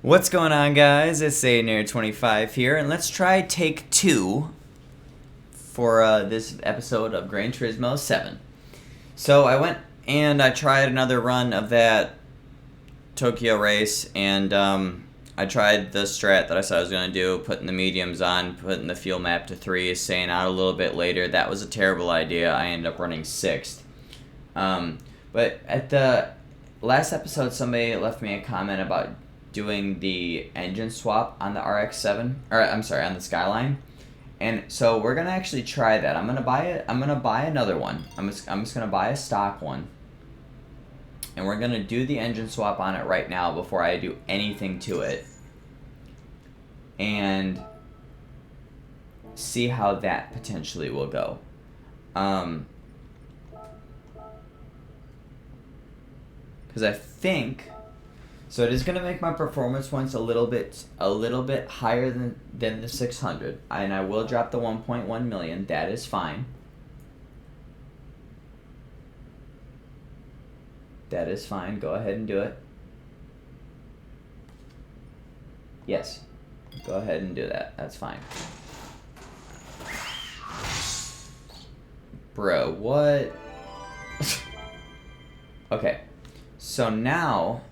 What's going on, guys? It's Nerd25 here, and let's try take 2 for this episode of Gran Turismo 7. So I went and I tried another run of that Tokyo race, and I tried the strat that I said I was going to do, putting the mediums on, putting the fuel map to 3, staying out a little bit later. That was a terrible idea. I ended up running 6th. But at the last episode, somebody left me a comment about doing the engine swap on the RX-7, or I'm sorry, on the Skyline, and so we're gonna actually try that. I'm gonna buy it. I'm gonna buy another one. I'm just gonna buy a stock one, and we're gonna do the engine swap on it right now before I do anything to it, and see how that potentially will go. Because I think. So it is going to make my performance points a little bit higher than the 600, and I will drop the 1.1 million. That is fine. That is fine. Go ahead and do it. Yes. Go ahead and do that. That's fine. Bro, what? Okay. So now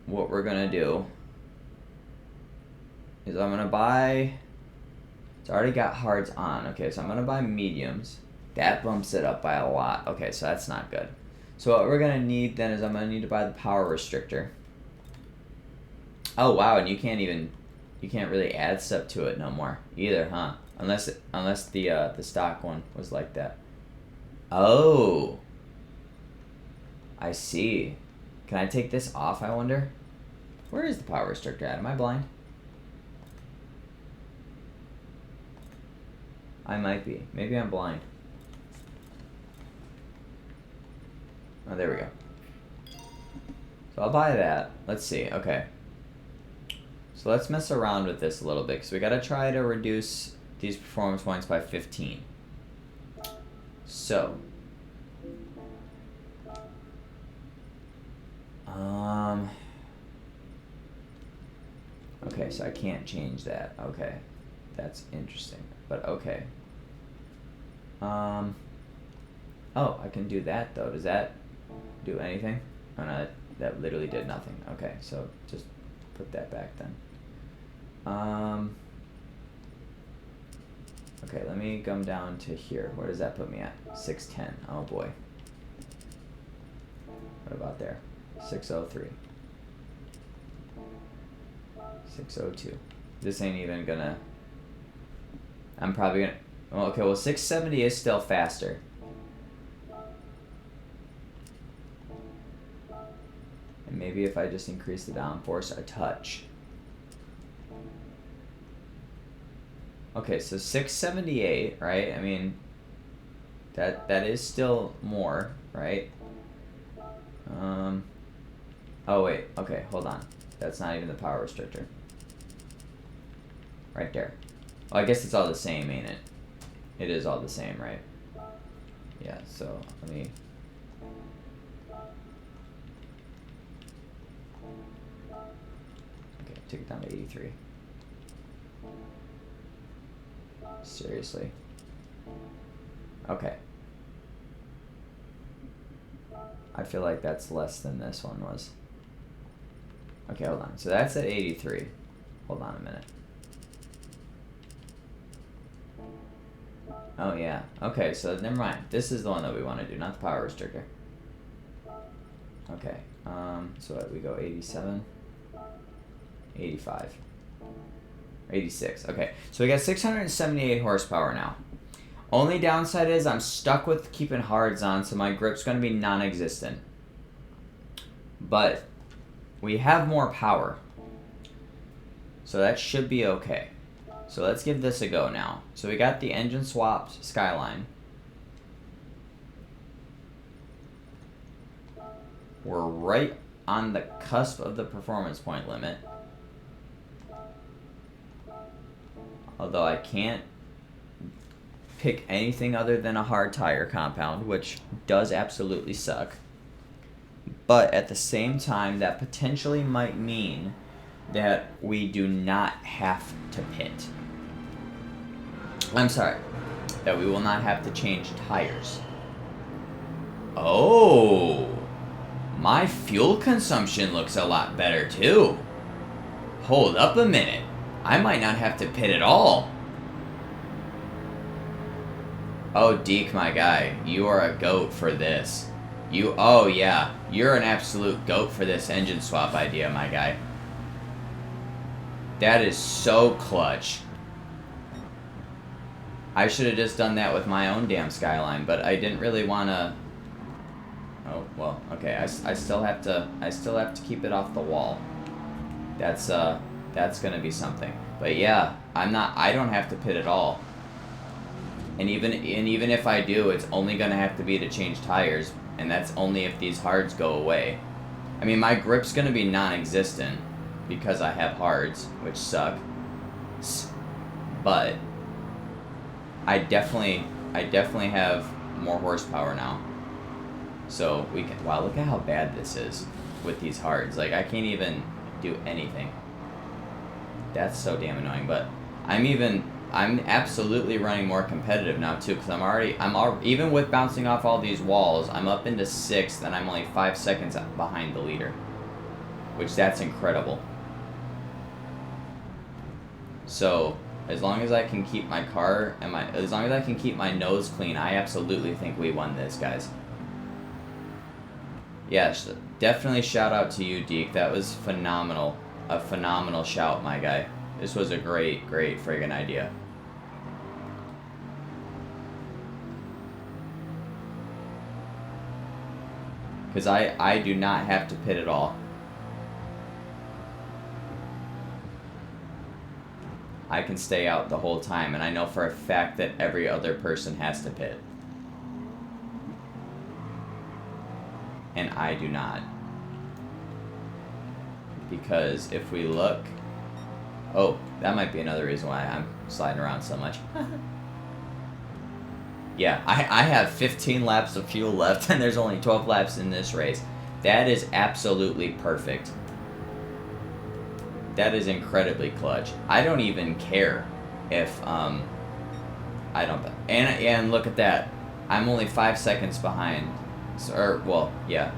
what we're gonna do is I'm gonna buy, it's already got hards on. Okay, so I'm gonna buy mediums. That bumps it up by a lot. Okay, so that's not good. So what we're gonna need then is I'm gonna need to buy the power restrictor. Oh wow, and you can't really add stuff to it no more either, huh? Unless the stock one was like that. Oh, I see. Can I take this off, I wonder? Where is the power restrictor at? Am I blind? I might be. Maybe I'm blind. Oh, there we go. So I'll buy that. Let's see. Okay. So let's mess around with this a little bit, because we got to try to reduce these performance points by 15. So. Okay, so I can't change that. Okay. That's interesting. But okay. Oh, I can do that though. Does that do anything? Oh no, that literally did nothing. Okay, so just put that back then. Okay, let me come down to here. Where does that put me at? 610. Oh boy. What about there? 603. 602. This ain't even gonna. I'm probably gonna. Well, okay, well, 670 is still faster. And maybe if I just increase the downforce a touch. Okay, so 678, right? I mean, that is still more, right? Oh wait, okay, hold on. That's not even the power restrictor. Right there. Well, I guess it's all the same, ain't it? It is all the same, right? Yeah, so let me. Okay, take it down to 83. Seriously. Okay. I feel like that's less than this one was. Okay, hold on. So that's at 83. Hold on a minute. Oh, yeah. Okay, so never mind. This is the one that we want to do, not the power restrictor. Okay. So we go 87, 85, 86. Okay, so we got 678 horsepower now. Only downside is I'm stuck with keeping hards on, so my grip's going to be non-existent. But we have more power, so that should be okay. So let's give this a go now. So we got the engine swapped Skyline. We're right on the cusp of the performance point limit. Although I can't pick anything other than a hard tire compound, which does absolutely suck. But at the same time, that potentially might mean that we do not have to pit. I'm sorry, that we will not have to change tires. Oh, my fuel consumption looks a lot better too. Hold up a minute. I might not have to pit at all. Oh, Deke, my guy, you are a goat for this. Oh yeah, you're an absolute goat for this engine swap idea, my guy. That is so clutch. I should have just done that with my own damn Skyline, but I didn't really want to. Oh well, okay. I still have to keep it off the wall. That's gonna be something. But yeah, I don't have to pit at all. And even if I do, it's only gonna have to be to change tires, and that's only if these hards go away. I mean, my grip's gonna be non-existent because I have hards, which suck. But I definitely have more horsepower now. So we can. Wow, look at how bad this is with these hards. Like, I can't even do anything. That's so damn annoying. But I'm absolutely running more competitive now too, because even with bouncing off all these walls, I'm up into 6th, and I'm only 5 seconds behind the leader, which that's incredible. So as long as I can keep my car and as long as I can keep my nose clean, I absolutely think we won this, guys. Yes, definitely shout out to you, Deke. That was phenomenal. A phenomenal shout, my guy. This was a great friggin' idea. Because I do not have to pit at all. I can stay out the whole time, and I know for a fact that every other person has to pit. And I do not. Because if we look... Oh, that might be another reason why I'm sliding around so much. Yeah, I have 15 laps of fuel left, and there's only 12 laps in this race. That is absolutely perfect. That is incredibly clutch. I don't even care if, I don't... And look at that. I'm only 5 seconds behind. So, well, yeah,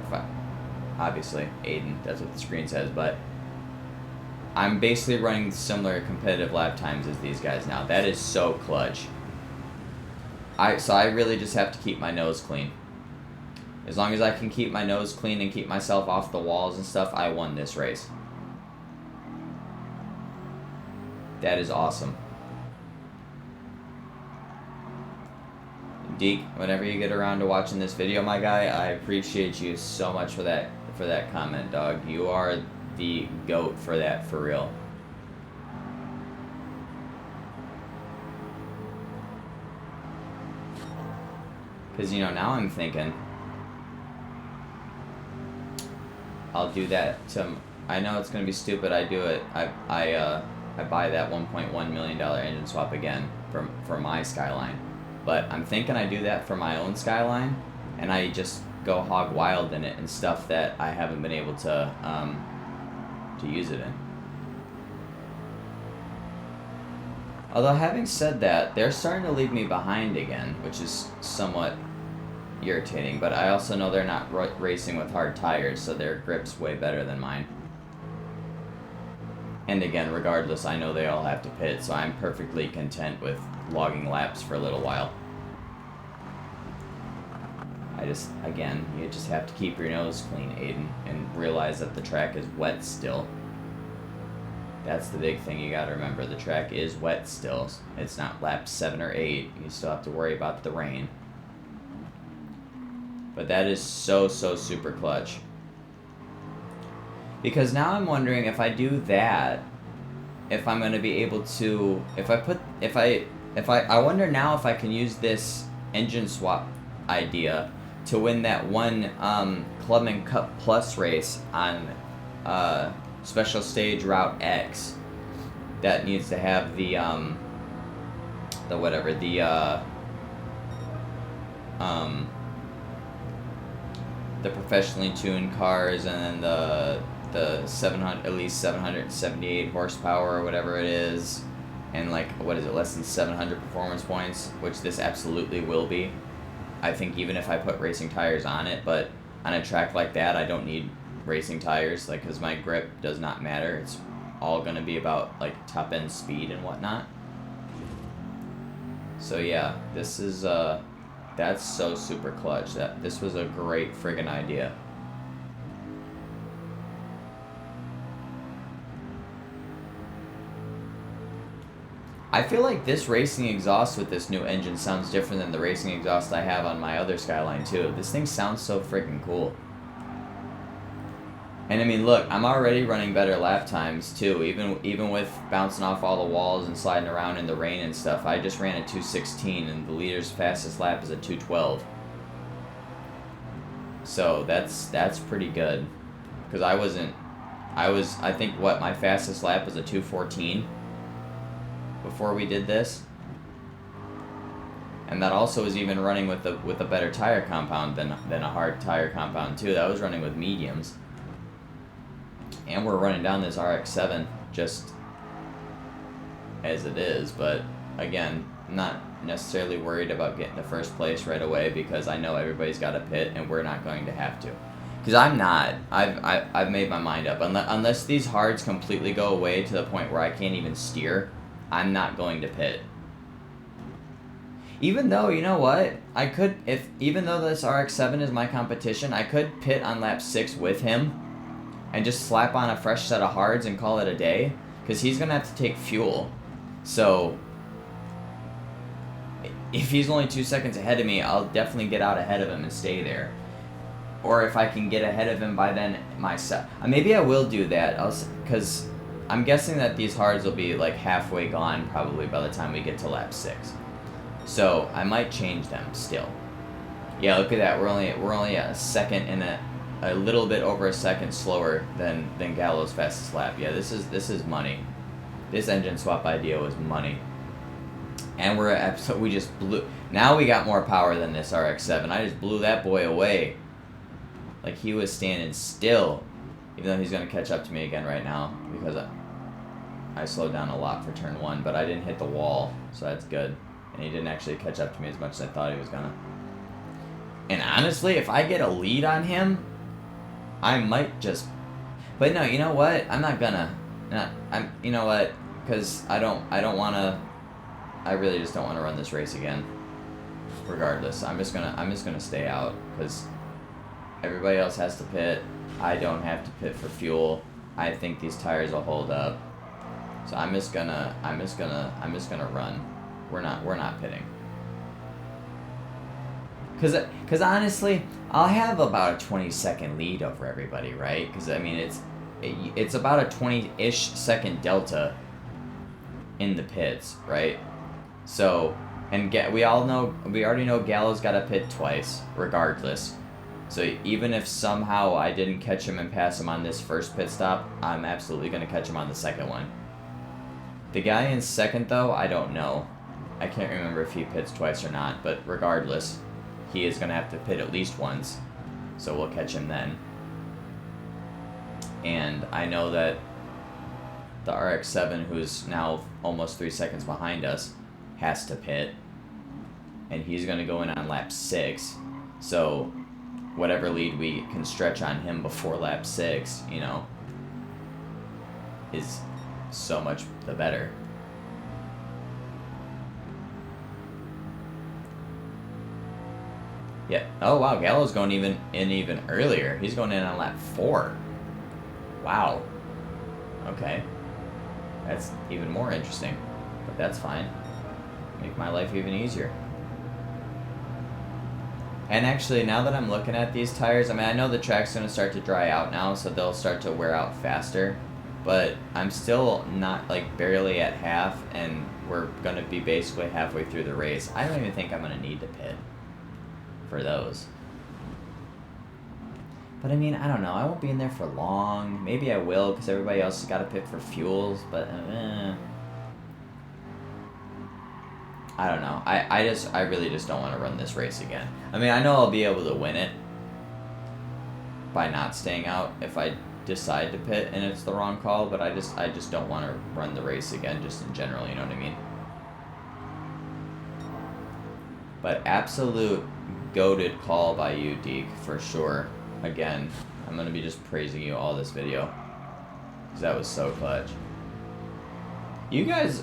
obviously, Aiden, that's what the screen says, but I'm basically running similar competitive lap times as these guys now. That is so clutch. So I really just have to keep my nose clean. As long as I can keep my nose clean and keep myself off the walls and stuff, I won this race. That is awesome. Deke, whenever you get around to watching this video, my guy, I appreciate you so much for that comment, dog. You are the GOAT for that, for real. Because, now I'm thinking I'll do that to... I know it's going to be stupid. I do it. I buy that $1.1 million engine swap again for my Skyline. But I'm thinking I do that for my own Skyline, and I just go hog wild in it and stuff that I haven't been able to use it in. Although, having said that, they're starting to leave me behind again, which is somewhat irritating. But I also know they're not racing with hard tires, so their grip's way better than mine. And again, regardless, I know they all have to pit, so I'm perfectly content with logging laps for a little while. Again, you just have to keep your nose clean, Aiden, and realize that the track is wet still. That's the big thing you gotta remember. The track is wet still. It's not lap 7 or 8. You still have to worry about the rain. But that is so super clutch. Because now I'm wondering if I do that, if I'm gonna be able to, I wonder now if I can use this engine swap idea to win that one Clubman Cup Plus race on Special Stage Route X that needs to have the the professionally tuned cars, and then the 700, at least 778 horsepower or whatever it is, and like, what is it, less than 700 performance points, which this absolutely will be. I think even if I put racing tires on it, but on a track like that, I don't need racing tires, like, because my grip does not matter. It's all going to be about like top end speed and whatnot. So yeah, this is that's so super clutch. This was a great friggin' idea. I feel like this racing exhaust with this new engine sounds different than the racing exhaust I have on my other Skyline too. This thing sounds so freaking cool. And I mean, look, I'm already running better lap times too, even with bouncing off all the walls and sliding around in the rain and stuff. I just ran a 2:16 and the leader's fastest lap is a 2:12. So that's pretty good. Because I think what, my fastest lap was a 2:14 before we did this. And that also was even running with a better tire compound than a hard tire compound too. That was running with mediums. And we're running down this RX-7 just as it is, but again, not necessarily worried about getting to first place right away because I know everybody's got a pit and we're not going to have to. Because I'm not. I've made my mind up. Unless these hards completely go away to the point where I can't even steer, I'm not going to pit. Even though, you know what? I could, even though this RX-7 is my competition, I could pit on lap 6 with him and just slap on a fresh set of hards and call it a day, because he's going to have to take fuel. So, if he's only 2 seconds ahead of me, I'll definitely get out ahead of him and stay there. Or if I can get ahead of him by then, maybe I will do that, because I'm guessing that these hards will be like halfway gone probably by the time we get to lap 6. So, I might change them still. Yeah, look at that, we're only a second and a little bit over a second slower than Gallo's fastest lap. Yeah, this is money. This engine swap idea was money. And we just blew. Now we got more power than this RX-7. I just blew that boy away. Like he was standing still. Even though he's going to catch up to me again right now. Because I slowed down a lot for turn 1. But I didn't hit the wall. So that's good. And he didn't actually catch up to me as much as I thought he was going to. And honestly, if I get a lead on him, I might just, but no, you know what? I'm not gonna, you know what? Because I don't want to. I really just don't want to run this race again. Regardless, I'm just gonna stay out because everybody else has to pit. I don't have to pit for fuel. I think these tires will hold up. So I'm just gonna run. We're not pitting. Because honestly, I'll have about a 20-second lead over everybody, right? Because, I mean, it's about a 20-ish second delta in the pits, right? So, and we already know Gallo's got to pit twice, regardless. So even if somehow I didn't catch him and pass him on this first pit stop, I'm absolutely going to catch him on the second one. The guy in second, though, I don't know. I can't remember if he pits twice or not, but regardless, he is going to have to pit at least once, so we'll catch him then. And I know that the RX-7, who's now almost 3 seconds behind us, has to pit, and he's going to go in on lap 6, so whatever lead we can stretch on him before lap 6, you know, is so much the better. Yeah. Oh wow, Gallo's going even earlier. He's going in on lap 4. Wow. Okay. That's even more interesting. But that's fine. Make my life even easier. And actually, now that I'm looking at these tires, I mean, I know the track's going to start to dry out now, so they'll start to wear out faster. But I'm still not, like, barely at half, and we're going to be basically halfway through the race. I don't even think I'm going to need to pit for those. But I mean, I don't know. I won't be in there for long. Maybe I will, because everybody else has got to pit for fuels, but I don't know. I really just don't want to run this race again. I mean, I know I'll be able to win it, by not staying out if I decide to pit and it's the wrong call, but I just don't want to run the race again, just in general, you know what I mean? But absolute goated call by you, Deke, for sure. Again, I'm going to be just praising you all this video, because that was so clutch. You guys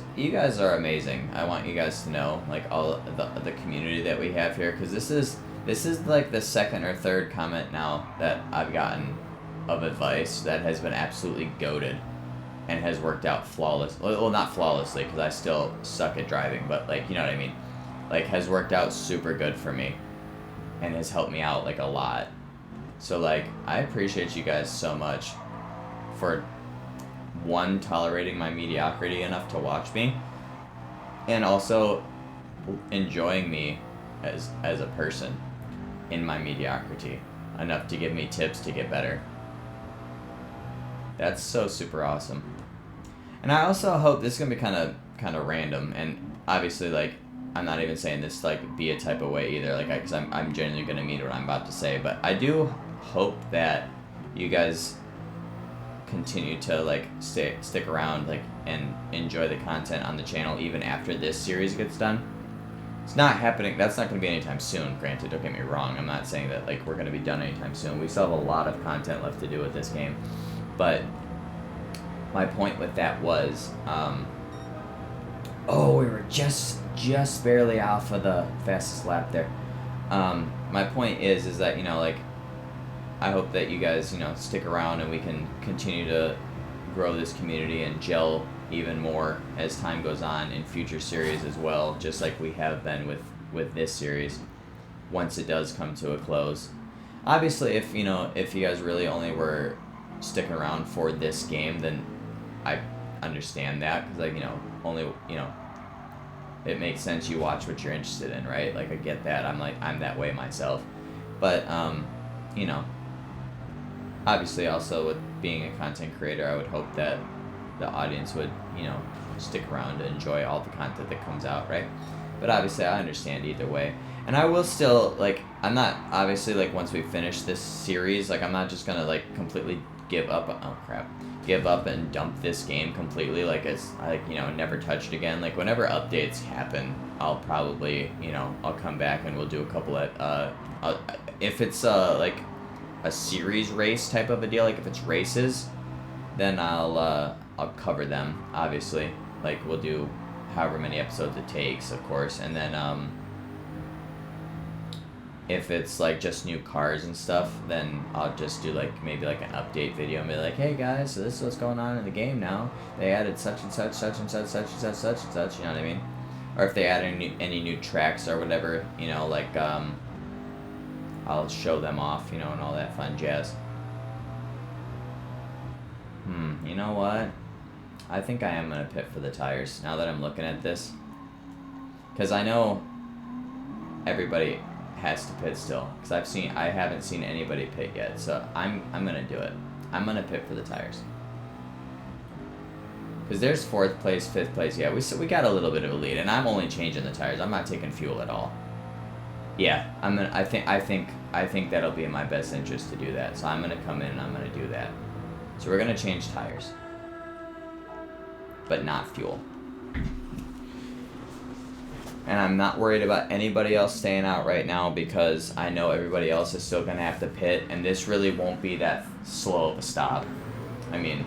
are amazing. I want you guys to know, like, all the community that we have here, because this is like the second or third comment now that I've gotten of advice that has been absolutely goated and has worked out flawlessly. Well, not flawlessly, because I still suck at driving, but, like, you know what I mean? Like, has worked out super good for me and has helped me out, like, a lot. So, like, I appreciate you guys so much for, one, tolerating my mediocrity enough to watch me, and also enjoying me as a person in my mediocrity enough to give me tips to get better. That's so super awesome. And I also hope this is gonna be kind of random, and obviously, like, I'm not even saying this like be a type of way either, like, because I'm genuinely gonna mean what I'm about to say, but I do hope that you guys continue to, like, stick around, like, and enjoy the content on the channel even after this series gets done. It's not happening. That's not going to be anytime soon. Granted, don't get me wrong. I'm not saying that, like, we're going to be done anytime soon. We still have a lot of content left to do with this game, but my point with that was, oh, we were just barely off of the fastest lap there. My point is that, you know, like, I hope that you guys, you know, stick around and we can continue to grow this community and gel even more as time goes on in future series as well, just like we have been with this series once it does come to a close. Obviously, if you guys really only were sticking around for this game, then I understand that, because, like, it makes sense. You watch what you're interested in, right? Like, I get that. I'm that way myself. But, obviously also with being a content creator, I would hope that the audience would, stick around to enjoy all the content that comes out, right? But obviously I understand either way. And I will still, like, I'm not, obviously, like, once we finish this series, like, I'm not just gonna, like, completely give up and dump this game completely, like, it's, like, never touch it again. Like, whenever updates happen, I'll probably, I'll come back and we'll do a couple of, if it's, like, a series race type of a deal, like, if it's races, then I'll cover them, obviously. Like, we'll do however many episodes it takes, of course, and then, if it's, like, just new cars and stuff, then I'll just do, like, maybe, like, an update video and be like, hey, guys, so this is what's going on in the game now. They added such and such, such and such, such and such, such and such, you know what I mean? Or if they add any new tracks or whatever, like, I'll show them off, and all that fun jazz. You know what? I think I am going to pit for the tires, now that I'm looking at this. Because I know everybody has to pit still, because I haven't seen anybody pit yet, so I'm gonna do it. I'm gonna pit for the tires, because there's 4th place, 5th place. Yeah, we got a little bit of a lead, and I'm only changing the tires. I'm not taking fuel at all. Yeah, I think that'll be in my best interest to do that. So I'm gonna come in and I'm gonna do that. So we're gonna change tires, but not fuel. And I'm not worried about anybody else staying out right now, because I know everybody else is still going to have to pit, and this really won't be that slow of a stop. I mean,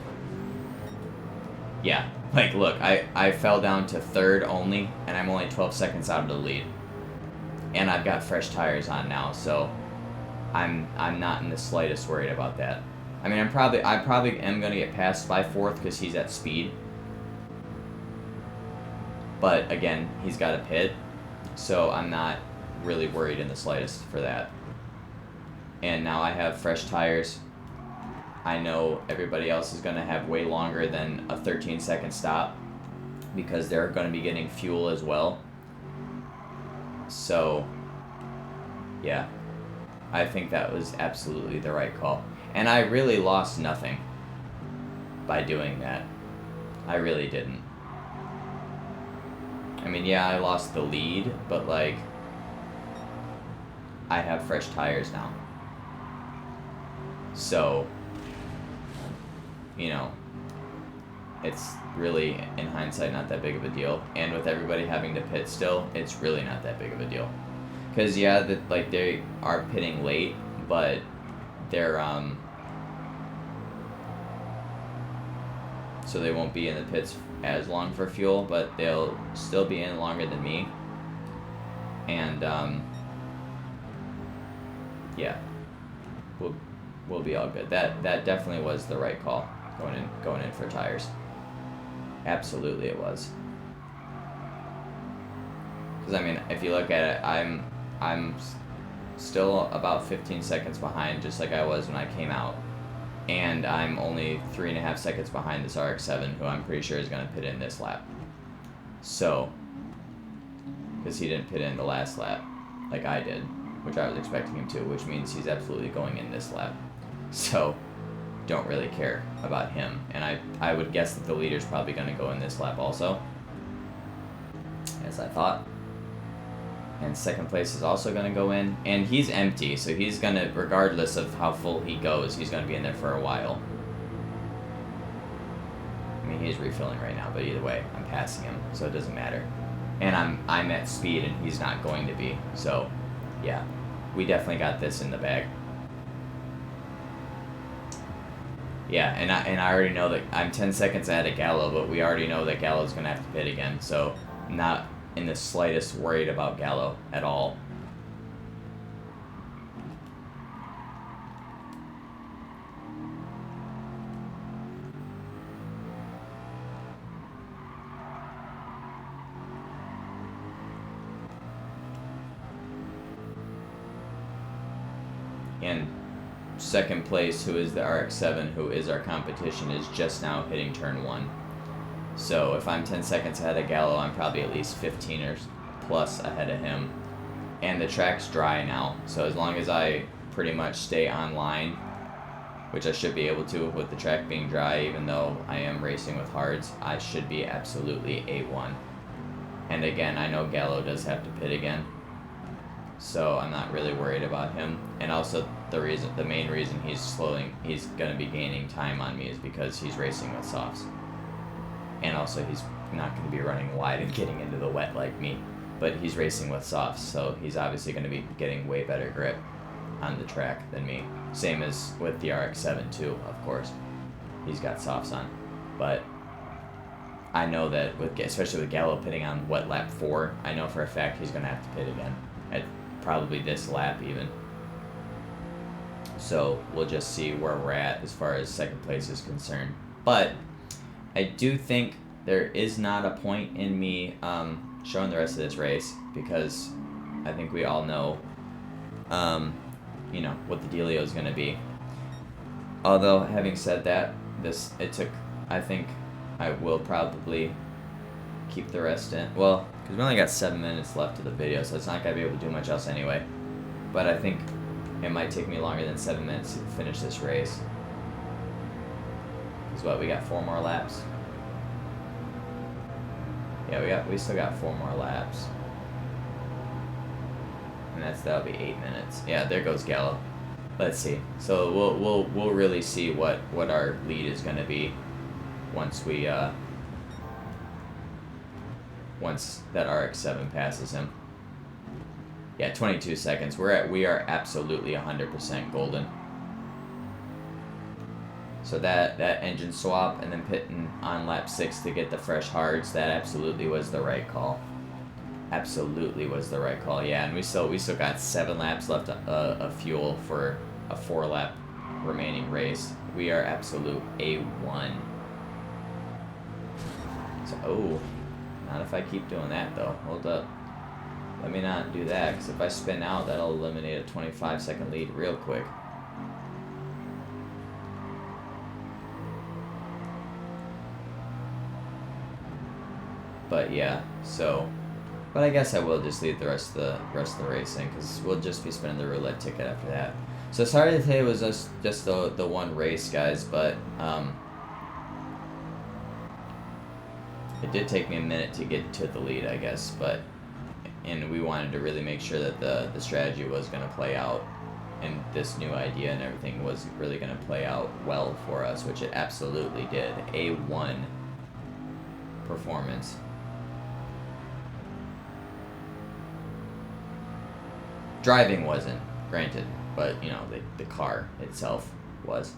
yeah. Like, look, I fell down to 3rd only, and I'm only 12 seconds out of the lead. And I've got fresh tires on now, so I'm not in the slightest worried about that. I mean, I probably am going to get passed by 4th because he's at speed. But, again, he's got a pit, so I'm not really worried in the slightest for that. And now I have fresh tires. I know everybody else is going to have way longer than a 13-second stop, because they're going to be getting fuel as well. So, yeah, I think that was absolutely the right call. And I really lost nothing by doing that. I really didn't. I mean, yeah, I lost the lead, but, like, I have fresh tires now. So, you know, it's really, in hindsight, not that big of a deal. And with everybody having to pit still, it's really not that big of a deal. Because, yeah, they are pitting late, but they're, so they won't be in the pits as long for fuel, but they'll still be in longer than me. And, yeah, we'll be all good. That definitely was the right call, going in for tires. Absolutely it was. Because, I mean, if you look at it, I'm still about 15 seconds behind, just like I was when I came out. And I'm only 3.5 seconds behind this RX-7, who I'm pretty sure is going to pit in this lap. So, because he didn't pit in the last lap, like I did, which I was expecting him to, which means he's absolutely going in this lap. So, don't really care about him. And I would guess that the leader's probably going to go in this lap also, as I thought. And second place is also going to go in. And he's empty, so he's going to, regardless of how full he goes, he's going to be in there for a while. I mean, he's refilling right now, but either way, I'm passing him, so it doesn't matter. And I'm at speed, and he's not going to be. So, yeah, we definitely got this in the bag. Yeah, and I already know that I'm 10 seconds ahead of Gallo, but we already know that Gallo's going to have to pit again, so I'm not in the slightest worried about Gallo at all. And second place, who is the RX-7, who is our competition, is just now hitting turn 1. So if I'm 10 seconds ahead of Gallo, I'm probably at least 15 or plus ahead of him. And the track's dry now, so as long as I pretty much stay on line, which I should be able to with the track being dry, even though I am racing with hards, I should be absolutely A1. And again, I know Gallo does have to pit again, so I'm not really worried about him. And also the main reason he's going to be gaining time on me is because he's racing with softs. And also he's not going to be running wide and getting into the wet like me, but he's racing with softs, so he's obviously going to be getting way better grip on the track than me. Same as with the RX-7 too, of course. He's got softs on. But I know that, especially with Gallo pitting on lap 4, I know for a fact he's going to have to pit again. At probably this lap even. So we'll just see where we're at as far as second place is concerned. But I do think there is not a point in me showing the rest of this race, because I think we all know, you know, what the dealio is going to be. Although, having said that, I think I will probably keep the rest in. Well, because we only got 7 minutes left of the video, so it's not going to be able to do much else anyway. But I think it might take me longer than 7 minutes to finish this race. Because what, we got 4 more laps? Yeah, we still got 4 more laps. And that'll be 8 minutes. Yeah, there goes Gallo. Let's see. So we'll really see what our lead is going to be once once that RX-7 passes him. Yeah, 22 seconds. We are absolutely 100% golden. So that engine swap and then pitting on lap 6 to get the fresh hards, that absolutely was the right call. Absolutely was the right call. Yeah, and we still got 7 laps left of fuel for a 4-lap remaining race. We are absolute A1. So, oh, not if I keep doing that though. Hold up. Let me not do that, because if I spin out, that'll eliminate a 25-second lead real quick. But yeah, but I guess I will just leave the rest of the racing, because we'll just be spinning the roulette ticket after that. So sorry that today was just the one race, guys, but it did take me a minute to get to the lead, I guess, and we wanted to really make sure that the strategy was going to play out. and this new idea and everything was really going to play out well for us, which it absolutely did. A1 performance. Driving wasn't, granted, but, you know, the car itself was.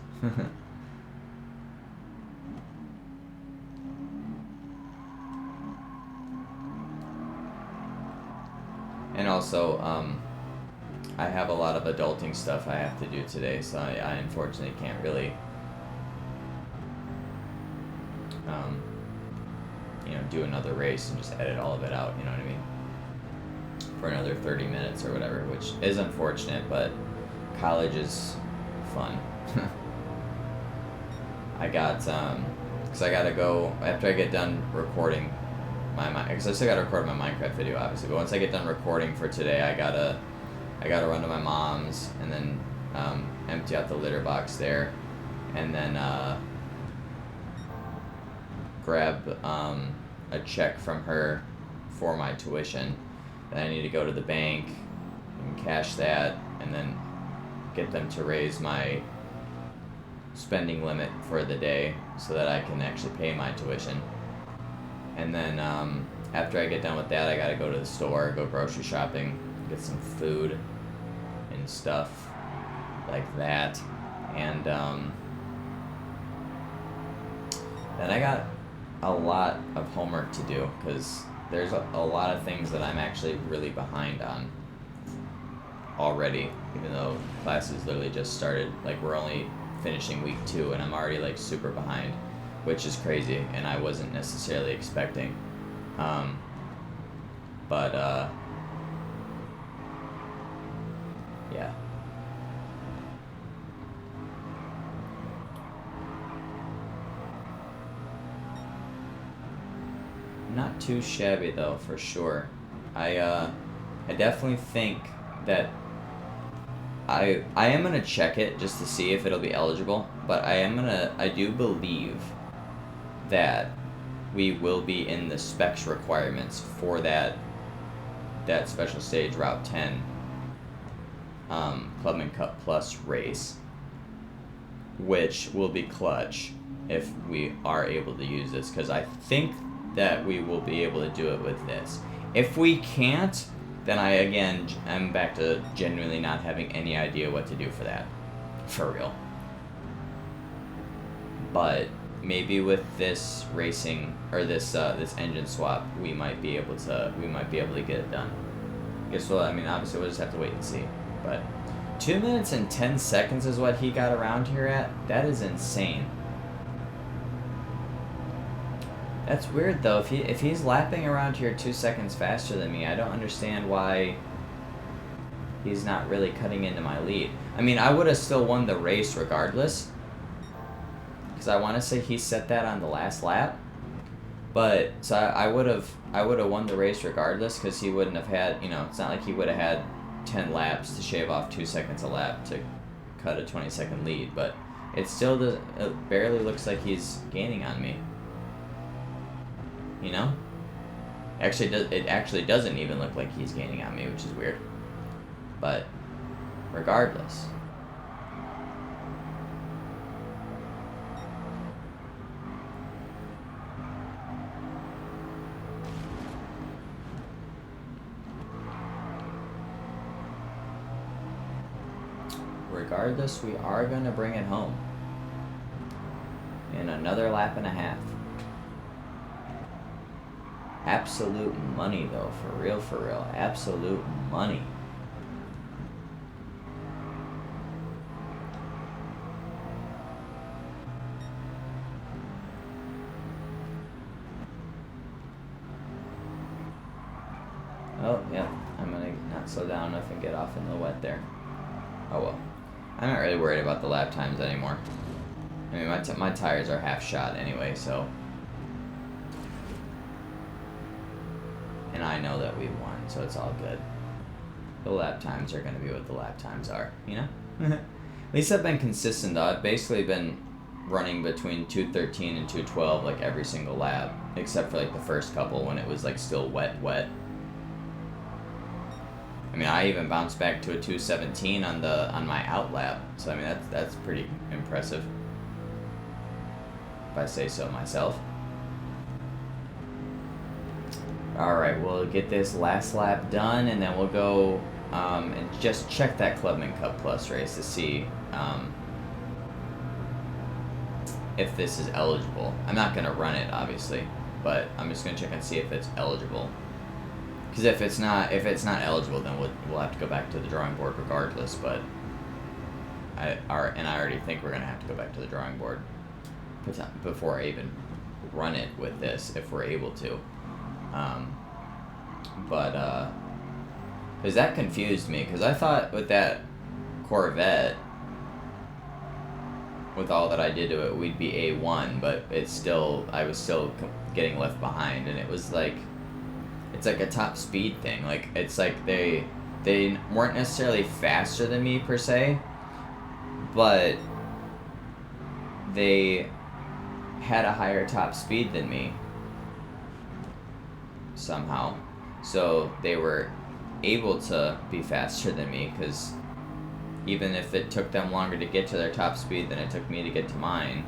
And also, I have a lot of adulting stuff I have to do today, so I unfortunately can't really, you know, do another race and just edit all of it out, you know what I mean? For another 30 minutes or whatever, which is unfortunate, but college is fun. I got, because I gotta go, after I get done recording because I still gotta record my Minecraft video, obviously, but once I get done recording for today, I gotta run to my mom's, and then, empty out the litter box there, and then, grab, a check from her for my tuition. Then I need to go to the bank and cash that, and then get them to raise my spending limit for the day so that I can actually pay my tuition. And then after I get done with that, I gotta go to the store, go grocery shopping, get some food and stuff like that. And then I got a lot of homework to do, because there's a lot of things that I'm actually really behind on already, even though classes literally just started. Like, we're only finishing week 2 and I'm already like super behind, which is crazy and I wasn't necessarily expecting. Yeah. Not too shabby though, for sure. I definitely think that I am gonna check it just to see if it'll be eligible, but I do believe that we will be in the specs requirements for that special stage Route 10 Clubman Cup Plus race, which will be clutch if we are able to use this, because I think that we will be able to do it with this. If we can't, then I'm back to genuinely not having any idea what to do for that, for real. But maybe with this racing, or this engine swap, we might be able to get it done. Obviously we'll just have to wait and see. But 2 minutes and 10 seconds is what he got around here at. That is insane. That's weird though. If he's lapping around here 2 seconds faster than me, I don't understand why he's not really cutting into my lead. I mean, I would have still won the race regardless, because I want to say he set that on the last lap. But so I would have won the race regardless, because he wouldn't have had, it's not like he would have had 10 laps to shave off 2 seconds a lap to cut a 20-second lead. But it still does. It barely looks like he's gaining on me. It actually doesn't even look like he's gaining on me, which is weird. But regardless. Regardless, we are going to bring it home in another lap and a half. Absolute money, though, for real. Absolute money. Oh, yeah. I'm going to not slow down enough and get off in the wet there. Oh, well. I'm not really worried about the lap times anymore. I mean, my tires are half shot anyway, so... And I know that we won, so it's all good. The lap times are going to be what the lap times are, At least I've been consistent, though. I've basically been running between 2:13 and 2:12, like, every single lap. Except for, like, the first couple when it was, like, still wet. I mean, I even bounced back to a 217 on my out lap. So I mean, that's pretty impressive, if I say so myself. All right, we'll get this last lap done, and then we'll go and just check that Clubman Cup Plus race to see if this is eligible. I'm not gonna run it, obviously, but I'm just gonna check and see if it's eligible. Because if it's not eligible, then we'll have to go back to the drawing board regardless. But I already think we're gonna have to go back to the drawing board before I even run it with this, if we're able to. Because that confused me. Because I thought with that Corvette, with all that I did to it, we'd be A1, but I was still getting left behind, and it was like, it's like a top speed thing. Like, it's like they weren't necessarily faster than me per se, but they had a higher top speed than me somehow. So they were able to be faster than me, because even if it took them longer to get to their top speed than it took me to get to mine,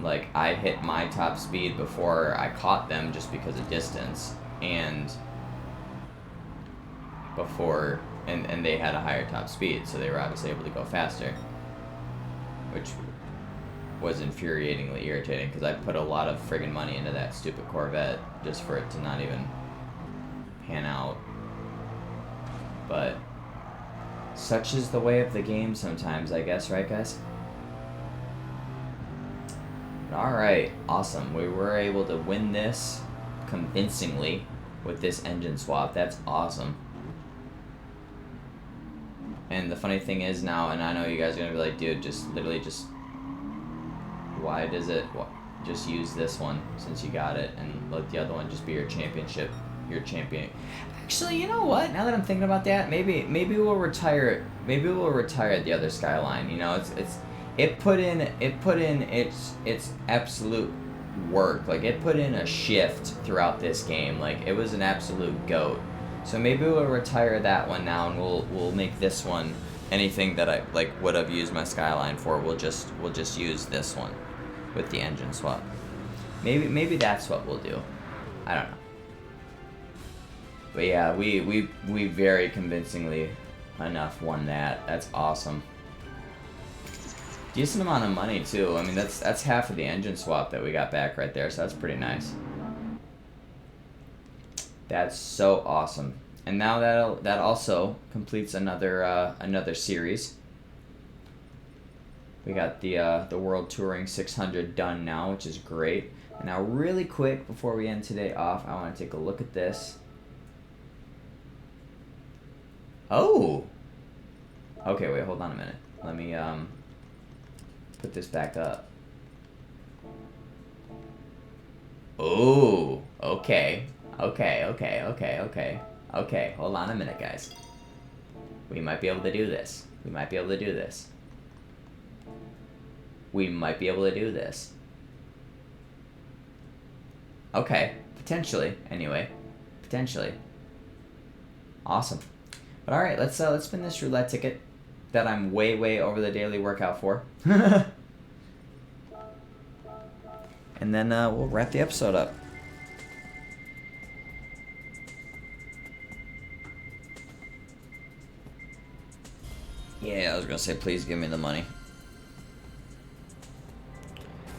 like, I hit my top speed before I caught them just because of distance, and they had a higher top speed, so they were obviously able to go faster, which was infuriatingly irritating, because I put a lot of friggin' money into that stupid Corvette just for it to not even pan out. But such is the way of the game sometimes, I guess, right, guys? Alright, awesome. We were able to win this convincingly with this engine swap. That's awesome. And the funny thing is now, and I know you guys are going to be like, dude, why does it just use this one since you got it and let the other one just be your champion. Actually, you know what? Now that I'm thinking about that, maybe we'll retire it. Maybe we'll retire the other Skyline. You know, it put in its absolute work. Like, it put in a shift throughout this game. Like, it was an absolute goat. So maybe we'll retire that one now, and we'll make this one anything that I would have used my Skyline for. We'll just use this one with the engine swap. Maybe that's what we'll do. I don't know. But yeah, we very convincingly enough won that. That's awesome. Decent amount of money too. I mean, that's half of the engine swap that we got back right there, so that's pretty nice. That's so awesome. And now that also completes another series. We got the World Touring 600 done now, which is great. And now, really quick before we end today off, I want to take a look at this. Oh. Okay, wait, hold on a minute. Let me put this back up. Oh, okay. Okay, hold on a minute, guys. We might be able to do this. We might be able to do this. Okay, potentially. Anyway, potentially. Awesome. But all right, let's spin this roulette ticket that I'm way over the daily workout for. And then we'll wrap the episode up. Yeah, I was gonna say, please give me the money.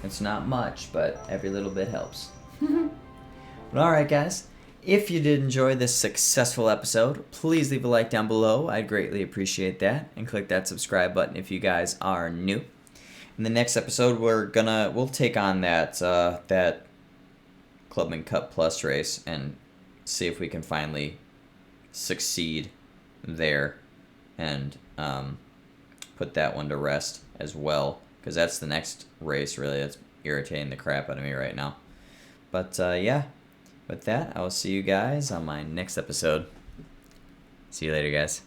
It's not much, but every little bit helps. But alright, guys. If you did enjoy this successful episode, please leave a like down below. I'd greatly appreciate that. And click that subscribe button if you guys are new. In the next episode, we'll take on that Clubman Cup Plus race and see if we can finally succeed there and put that one to rest as well, because that's the next race really that's irritating the crap out of me right now. But yeah, with that, I will see you guys on my next episode. See you later, guys.